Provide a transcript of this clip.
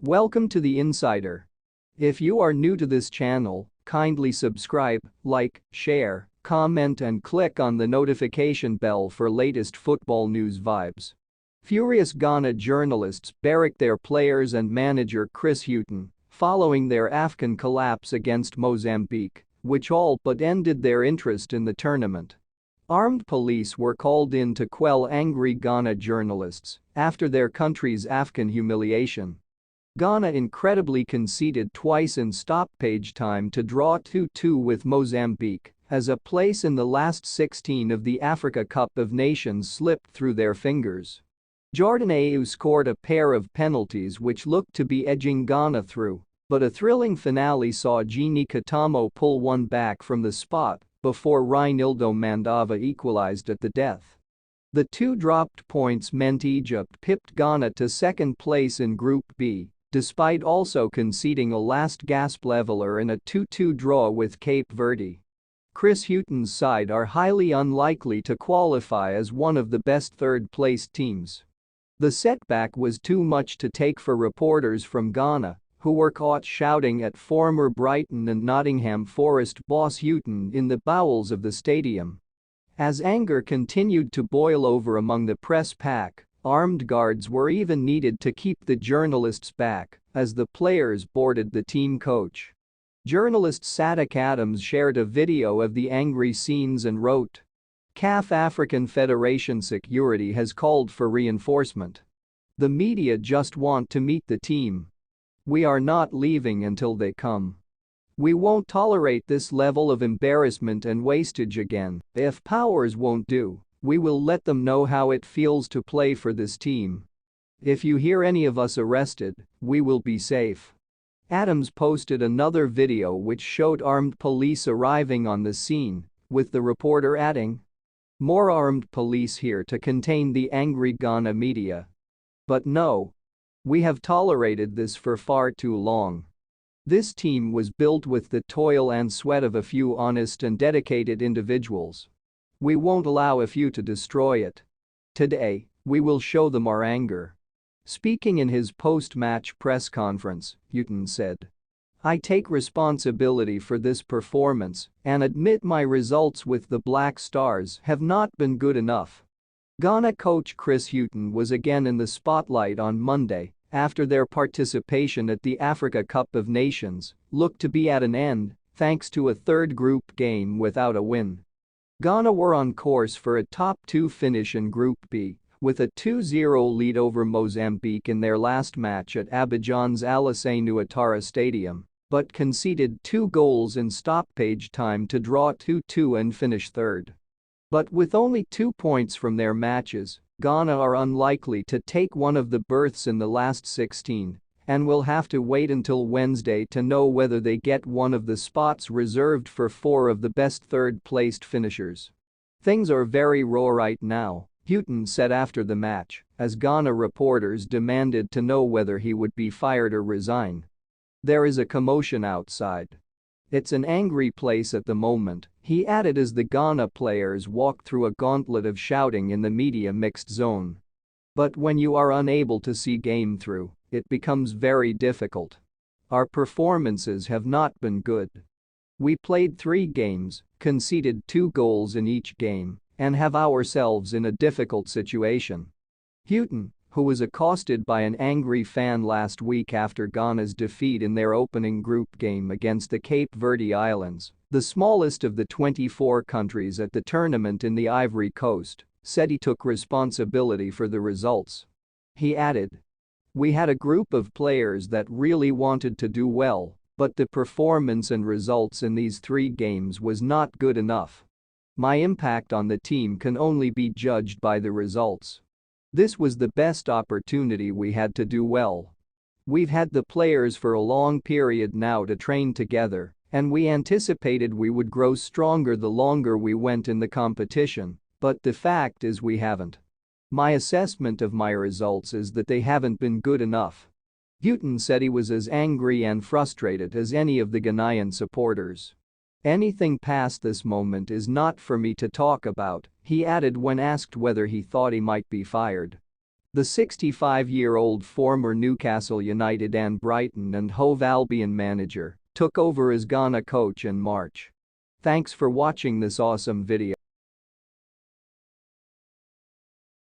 Welcome to the Insider. If you are new to this channel, kindly subscribe, like, share, comment and click on the notification bell for latest football news vibes. Furious Ghana journalists barracked their players and manager Chris Hughton following their Afcon collapse against Mozambique, which all but ended their interest in the tournament. Armed police were called in to quell angry Ghana journalists after their country's Afcon humiliation. Ghana incredibly conceded twice in stoppage time to draw 2-2 with Mozambique as a place in the last 16 of the Africa Cup of Nations slipped through their fingers. Jordan Ayew scored a pair of penalties which looked to be edging Ghana through, but a thrilling finale saw Gini Katamo pull one back from the spot before Reinildo Mandava equalized at the death. The two dropped points meant Egypt pipped Ghana to second place in Group B, despite also conceding a last-gasp leveler in a 2-2 draw with Cape Verde. Chris Hughton's side are highly unlikely to qualify as one of the best third-placed teams. The setback was too much to take for reporters from Ghana, who were caught shouting at former Brighton and Nottingham Forest boss Hughton in the bowels of the stadium. As anger continued to boil over among the press pack, armed guards were even needed to keep the journalists back as the players boarded the team coach. Journalist Sadik Adams shared a video of the angry scenes and wrote, "CAF African Federation Security has called for reinforcement. The media just want to meet the team. We are not leaving until they come. We won't tolerate this level of embarrassment and wastage again. If Powers won't do, we will let them know how it feels to play for this team. If you hear any of us arrested, we will be safe." Adams posted another video which showed armed police arriving on the scene, with the reporter adding, "More armed police here to contain the angry Ghana media. But no. We have tolerated this for far too long. This team was built with the toil and sweat of a few honest and dedicated individuals. We won't allow a few to destroy it. Today, we will show them our anger." Speaking in his post-match press conference, Hughton said, "I take responsibility for this performance and admit my results with the Black Stars have not been good enough." Ghana coach Chris Hughton was again in the spotlight on Monday after their participation at the Africa Cup of Nations looked to be at an end thanks to a third group game without a win. Ghana were on course for a top-2 finish in Group B with a 2-0 lead over Mozambique in their last match at Abidjan's Alassane Ouattara Stadium, but conceded 2 goals in stoppage time to draw 2-2 and finish third. But with only 2 points from their matches, Ghana are unlikely to take one of the berths in the last 16 and will have to wait until Wednesday to know whether they get one of the spots reserved for 4 of the best third-placed finishers. "Things are very raw right now," Hughton said after the match, as Ghana reporters demanded to know whether he would be fired or resign. "There is a commotion outside. It's an angry place at the moment," he added as the Ghana players walked through a gauntlet of shouting in the media mixed zone. "But when you are unable to see game through, it becomes very difficult. Our performances have not been good. We played 3 games, conceded 2 goals in each game, and have ourselves in a difficult situation." Hughton, who was accosted by an angry fan last week after Ghana's defeat in their opening group game against the Cape Verde Islands, the smallest of the 24 countries at the tournament in the Ivory Coast, said he took responsibility for the results. He added, "We had a group of players that really wanted to do well, but the performance and results in these 3 games was not good enough. My impact on the team can only be judged by the results. This was the best opportunity we had to do well. We've had the players for a long period now to train together, and we anticipated we would grow stronger the longer we went in the competition, but the fact is we haven't. My assessment of my results is that they haven't been good enough." Hughton said he was as angry and frustrated as any of the Ghanaian supporters. "Anything past this moment is not for me to talk about," he added when asked whether he thought he might be fired. The 65-year-old former Newcastle United and Brighton and Hove Albion manager took over as Ghana coach in March. Thanks for watching this awesome video.